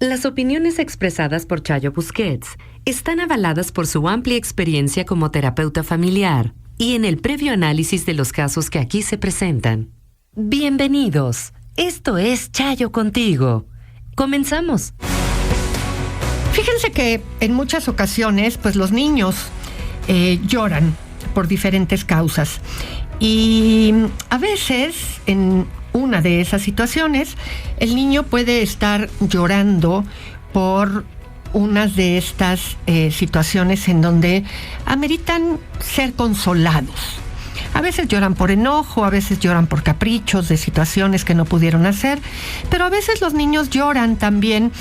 Las opiniones expresadas por Chayo Busquets están avaladas por su amplia experiencia como terapeuta familiar y en el previo análisis de los casos que aquí se presentan. Bienvenidos. Esto es Chayo Contigo. Comenzamos. Fíjense que en muchas ocasiones, pues los niños lloran por diferentes causas. Y a veces, en una de esas situaciones, el niño puede estar llorando por unas de estas situaciones en donde ameritan ser consolados. A veces lloran por enojo, a veces lloran por caprichos de situaciones que no pudieron hacer, pero a veces los niños lloran también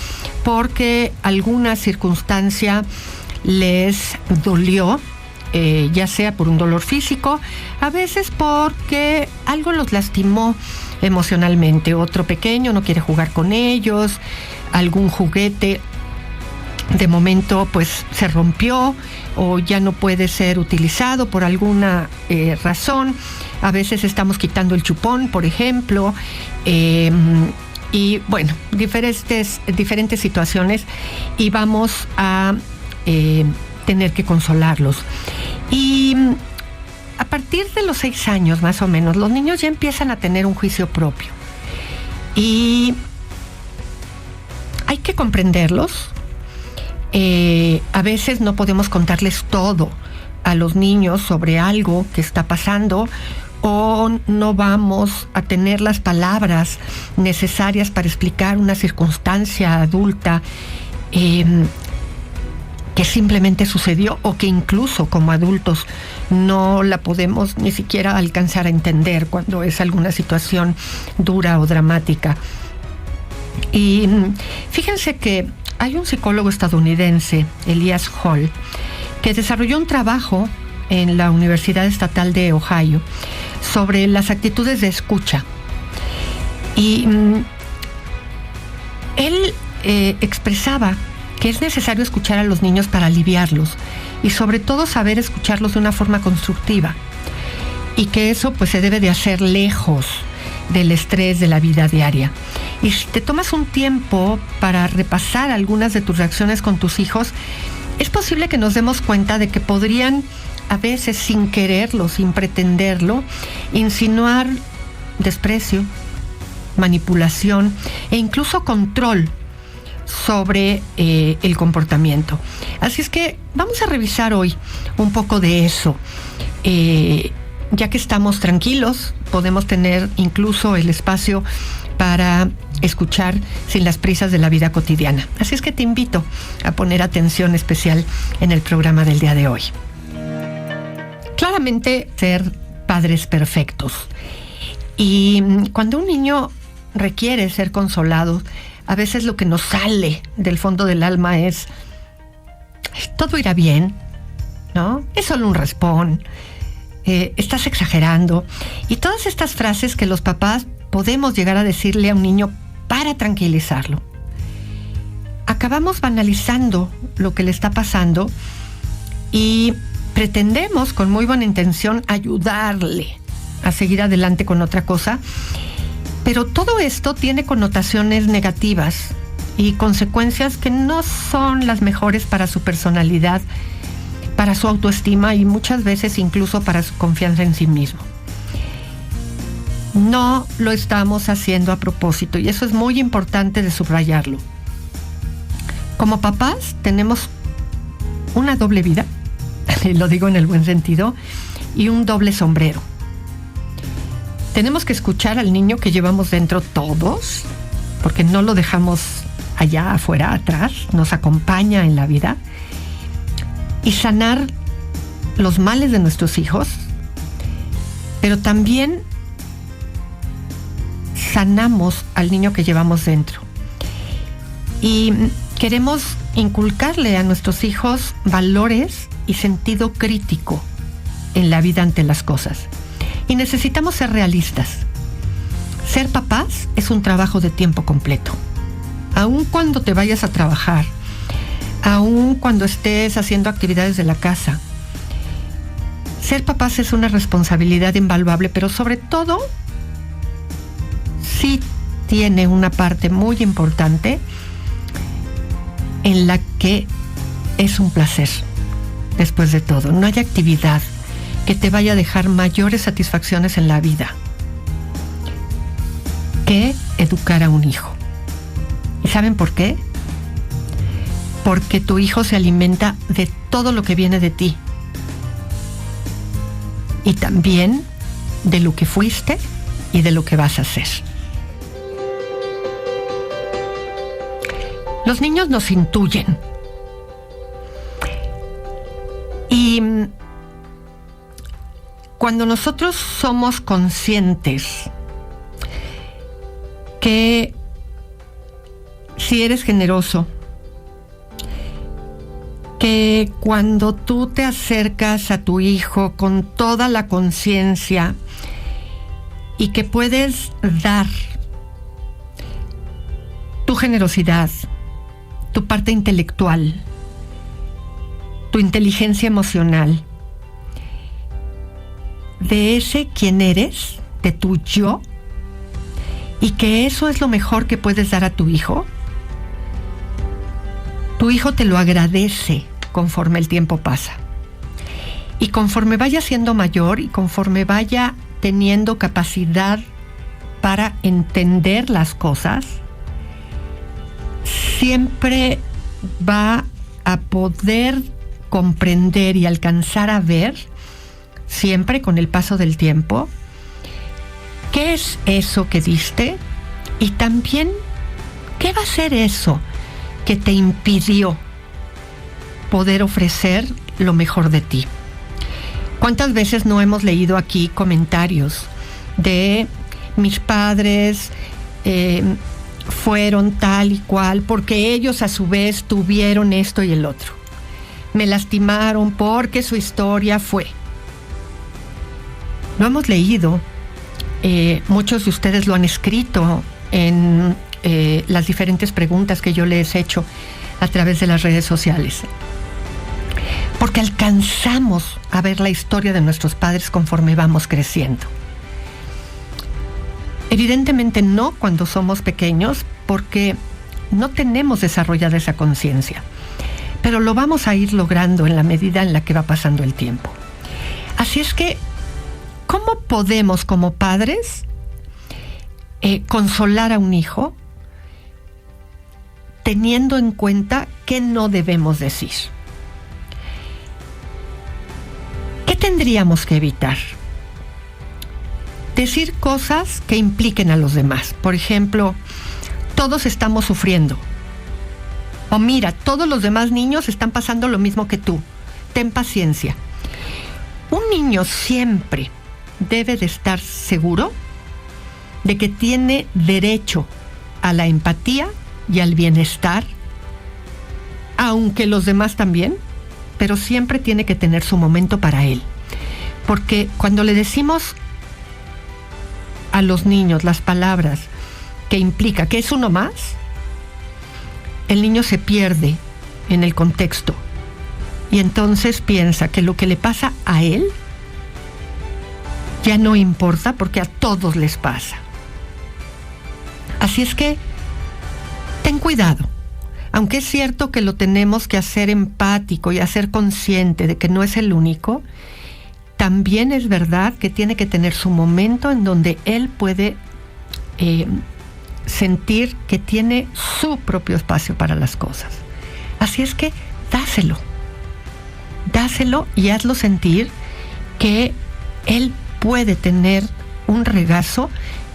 porque alguna circunstancia les dolió, ya sea por un dolor físico, a veces porque algo los lastimó emocionalmente. Otro pequeño no quiere jugar con ellos, algún juguete de momento pues se rompió o ya no puede ser utilizado por alguna razón. A veces estamos quitando el chupón, por ejemplo, y bueno, diferentes situaciones, y vamos a tener que consolarlos. Y a partir de los 6 años más o menos, los niños ya empiezan a tener un juicio propio y hay que comprenderlos. A veces no podemos contarles todo a los niños sobre algo que está pasando, o no vamos a tener las palabras necesarias para explicar una circunstancia adulta que simplemente sucedió, o que incluso como adultos no la podemos ni siquiera alcanzar a entender cuando es alguna situación dura o dramática. Y fíjense que hay un psicólogo estadounidense, Elias Hall, que desarrolló un trabajo en la Universidad Estatal de Ohio sobre las actitudes de escucha. Y él expresaba que es necesario escuchar a los niños para aliviarlos y sobre todo saber escucharlos de una forma constructiva, y que eso pues se debe de hacer lejos del estrés de la vida diaria. Y si te tomas un tiempo para repasar algunas de tus reacciones con tus hijos, es posible que nos demos cuenta de que podrían, a veces sin quererlo, sin pretenderlo, insinuar desprecio, manipulación e incluso control sobre el comportamiento. Así es que vamos a revisar hoy un poco de eso. Ya que estamos tranquilos, podemos tener incluso el espacio para escuchar sin las prisas de la vida cotidiana. Así es que te invito a poner atención especial en el programa del día de hoy. Claramente, ser padres perfectos. Y cuando un niño requiere ser consolado, a veces lo que nos sale del fondo del alma es: todo irá bien, ¿no? Es solo un raspón. Estás exagerando. Y todas estas frases que los papás podemos llegar a decirle a un niño para tranquilizarlo. Acabamos banalizando lo que le está pasando y pretendemos, con muy buena intención, ayudarle a seguir adelante con otra cosa. Pero todo esto tiene connotaciones negativas y consecuencias que no son las mejores para su personalidad, para su autoestima y muchas veces incluso para su confianza en sí mismo. No lo estamos haciendo a propósito, y eso es muy importante de subrayarlo. Como papás tenemos una doble vida, lo digo en el buen sentido, y un doble sombrero. Tenemos que escuchar al niño que llevamos dentro todos, porque no lo dejamos allá afuera, atrás, nos acompaña en la vida, y sanar los males de nuestros hijos, pero también sanamos al niño que llevamos dentro. Y queremos inculcarle a nuestros hijos valores y sentido crítico en la vida ante las cosas. Y necesitamos ser realistas. Ser papás es un trabajo de tiempo completo. Aun cuando te vayas a trabajar, aun cuando estés haciendo actividades de la casa, ser papás es una responsabilidad invaluable, pero sobre todo sí tiene una parte muy importante en la que es un placer. Después de todo, no hay actividad que te vaya a dejar mayores satisfacciones en la vida que educar a un hijo. ¿Y saben por qué? Porque tu hijo se alimenta de todo lo que viene de ti. Y también de lo que fuiste y de lo que vas a hacer. Los niños nos intuyen. Y cuando nosotros somos conscientes que si eres generoso, que cuando tú te acercas a tu hijo con toda la conciencia y que puedes dar tu generosidad, tu parte intelectual, tu inteligencia emocional, de ese quién eres, de tu yo, y que eso es lo mejor que puedes dar a tu hijo te lo agradece conforme el tiempo pasa. Y conforme vaya siendo mayor y conforme vaya teniendo capacidad para entender las cosas, siempre va a poder comprender y alcanzar a ver, siempre con el paso del tiempo, qué es eso que diste y también qué va a ser eso que te impidió poder ofrecer lo mejor de ti. ¿Cuántas veces no hemos leído aquí comentarios de mis padres fueron tal y cual porque ellos a su vez tuvieron esto y el otro? Me lastimaron porque su historia fue. Lo hemos leído, muchos de ustedes lo han escrito en las diferentes preguntas que yo les he hecho a través de las redes sociales. Porque alcanzamos a ver la historia de nuestros padres conforme vamos creciendo. Evidentemente no cuando somos pequeños, porque no tenemos desarrollada esa conciencia, pero lo vamos a ir logrando en la medida en la que va pasando el tiempo. Así es que, ¿cómo podemos como padres consolar a un hijo teniendo en cuenta qué no debemos decir? ¿Qué tendríamos que evitar? Decir cosas que impliquen a los demás. Por ejemplo, todos estamos sufriendo. O mira, todos los demás niños están pasando lo mismo que tú. Ten paciencia. Un niño siempre debe de estar seguro de que tiene derecho a la empatía y al bienestar, aunque los demás también, pero siempre tiene que tener su momento para él. Porque cuando le decimos a los niños las palabras que implica que es uno más, el niño se pierde en el contexto y entonces piensa que lo que le pasa a él ya no importa porque a todos les pasa. Así es que ten cuidado. Aunque es cierto que lo tenemos que hacer empático y hacer consciente de que no es el único, también es verdad que tiene que tener su momento en donde él puede sentir que tiene su propio espacio para las cosas. Así es que dáselo y hazlo sentir que él puede tener un regazo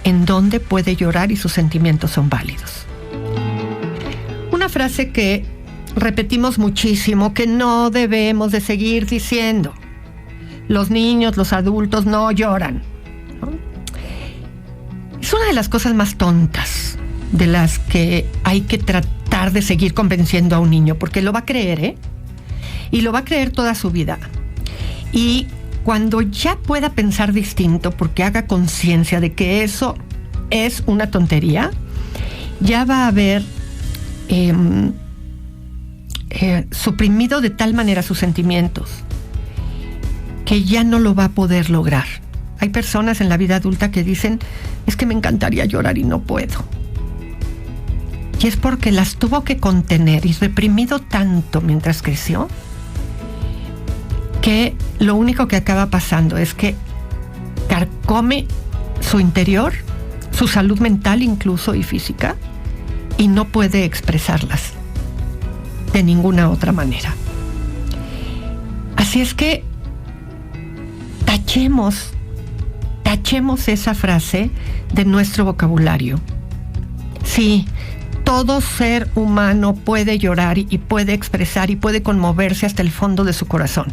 en donde puede llorar y sus sentimientos son válidos. Una frase que repetimos muchísimo, que no debemos de seguir diciendo: los niños, los adultos no lloran, ¿no? Es una de las cosas más tontas de las que hay que tratar de seguir convenciendo a un niño, porque lo va a creer, y lo va a creer toda su vida. Y cuando ya pueda pensar distinto, porque haga conciencia de que eso es una tontería, ya va a haber suprimido de tal manera sus sentimientos que ya no lo va a poder lograr. Hay personas en la vida adulta que dicen: es que me encantaría llorar y no puedo. Y es porque las tuvo que contener y reprimido tanto mientras creció, que lo único que acaba pasando es que carcome su interior, su salud mental incluso y física, y no puede expresarlas de ninguna otra manera. Así es que tachemos esa frase de nuestro vocabulario. Sí, todo ser humano puede llorar y puede expresar y puede conmoverse hasta el fondo de su corazón.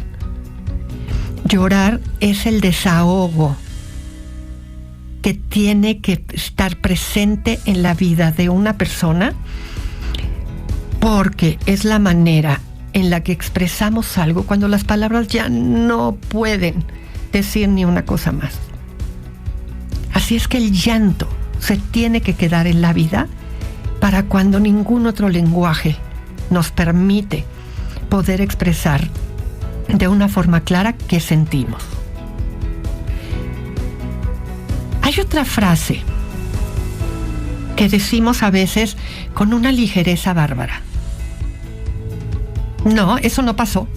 Llorar es el desahogo que tiene que estar presente en la vida de una persona, porque es la manera en la que expresamos algo cuando las palabras ya no pueden decir ni una cosa más. Así es que el llanto se tiene que quedar en la vida para cuando ningún otro lenguaje nos permite poder expresar de una forma clara qué sentimos. Hay otra frase que decimos a veces con una ligereza bárbara. No, eso no pasó.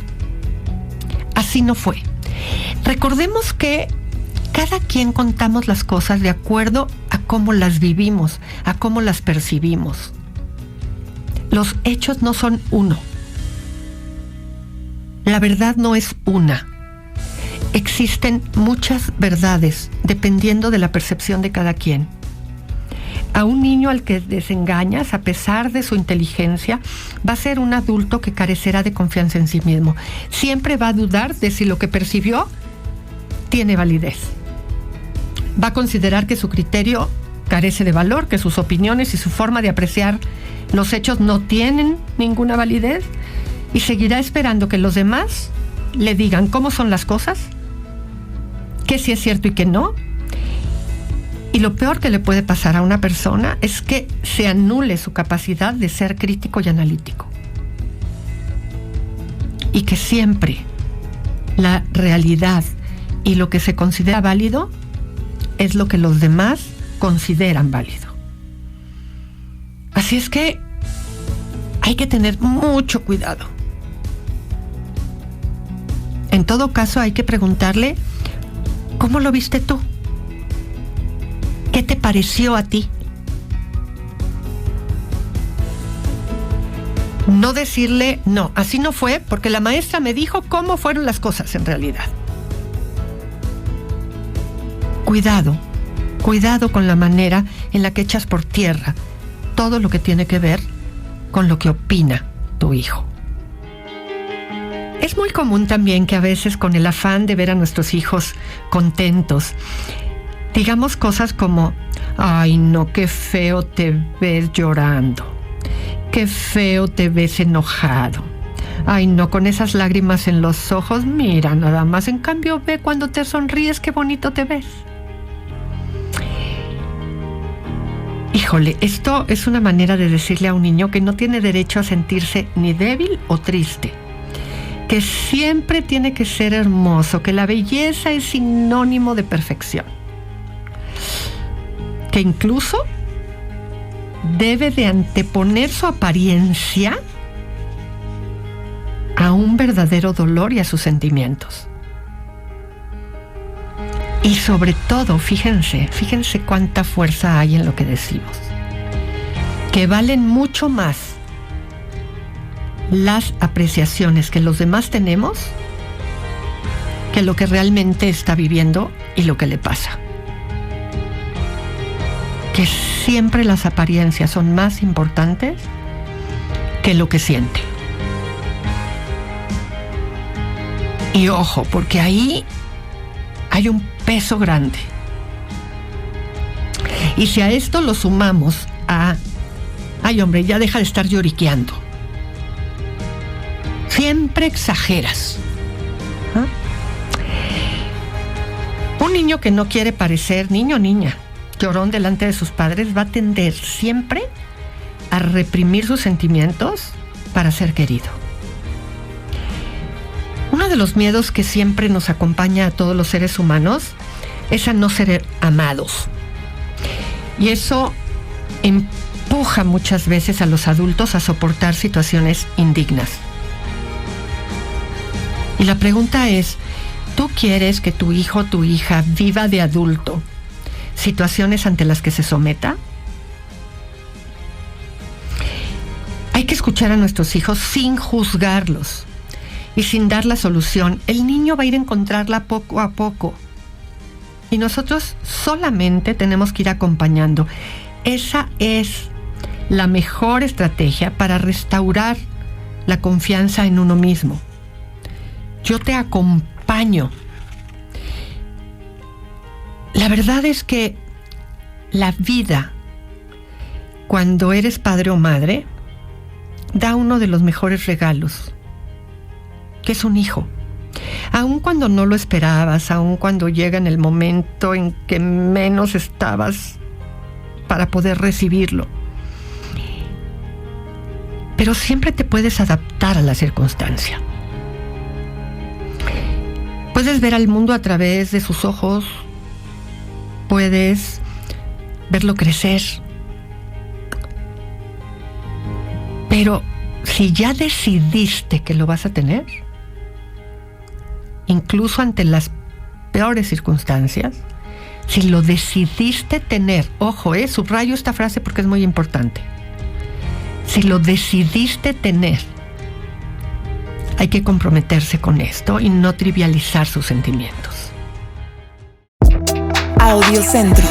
Así no fue. Recordemos que cada quien contamos las cosas de acuerdo a cómo las vivimos, a cómo las percibimos. Los hechos no son uno. La verdad no es una. Existen muchas verdades dependiendo de la percepción de cada quien. A un niño al que desengañas, a pesar de su inteligencia, va a ser un adulto que carecerá de confianza en sí mismo. Siempre va a dudar de si lo que percibió tiene validez. Va a considerar que su criterio carece de valor, que sus opiniones y su forma de apreciar los hechos no tienen ninguna validez, y seguirá esperando que los demás le digan cómo son las cosas, qué sí es cierto y qué no. Y lo peor que le puede pasar a una persona es que se anule su capacidad de ser crítico y analítico. Y que siempre la realidad y lo que se considera válido es lo que los demás consideran válido. Así es que hay que tener mucho cuidado. En todo caso, hay que preguntarle, ¿cómo lo viste tú? ¿Qué te pareció a ti? No decirle, no, así no fue, porque la maestra me dijo cómo fueron las cosas en realidad. Cuidado con la manera en la que echas por tierra todo lo que tiene que ver con lo que opina tu hijo. Es muy común también que a veces, con el afán de ver a nuestros hijos contentos, digamos cosas como, ay no, qué feo te ves llorando, qué feo te ves enojado, ay no, con esas lágrimas en los ojos, mira nada más, en cambio ve cuando te sonríes, qué bonito te ves. Híjole, esto es una manera de decirle a un niño que no tiene derecho a sentirse ni débil o triste, que siempre tiene que ser hermoso, que la belleza es sinónimo de perfección, que incluso debe de anteponer su apariencia a un verdadero dolor y a sus sentimientos. Y sobre todo, fíjense cuánta fuerza hay en lo que decimos, que valen mucho más las apreciaciones que los demás tenemos que lo que realmente está viviendo y lo que le pasa. Que siempre las apariencias son más importantes que lo que siente. Y ojo, porque ahí hay un peso grande. Y si a esto lo sumamos a, ay hombre, ya deja de estar lloriqueando, siempre exageras. ¿Ah? Un niño que no quiere parecer niño o niña llorón delante de sus padres va a tender siempre a reprimir sus sentimientos para ser querido. Uno de los miedos que siempre nos acompaña a todos los seres humanos es a no ser amados. Y eso empuja muchas veces a los adultos a soportar situaciones indignas. Y la pregunta es, ¿tú quieres que tu hijo o tu hija viva de adulto situaciones ante las que se someta? Hay que escuchar a nuestros hijos sin juzgarlos y sin dar la solución. El niño va a ir a encontrarla poco a poco. Y nosotros solamente tenemos que ir acompañando. Esa es la mejor estrategia para restaurar la confianza en uno mismo. Yo te acompaño. La verdad es que la vida, cuando eres padre o madre, da uno de los mejores regalos, que es un hijo. Aun cuando no lo esperabas, aun cuando llega en el momento en que menos estabas para poder recibirlo. Pero siempre te puedes adaptar a la circunstancia. Puedes ver al mundo a través de sus ojos, puedes verlo crecer. Pero si ya decidiste que lo vas a tener, incluso ante las peores circunstancias, si lo decidiste tener, ojo, subrayo esta frase porque es muy importante. Si lo decidiste tener, hay que comprometerse con esto y no trivializar sus sentimientos. Audiocentro.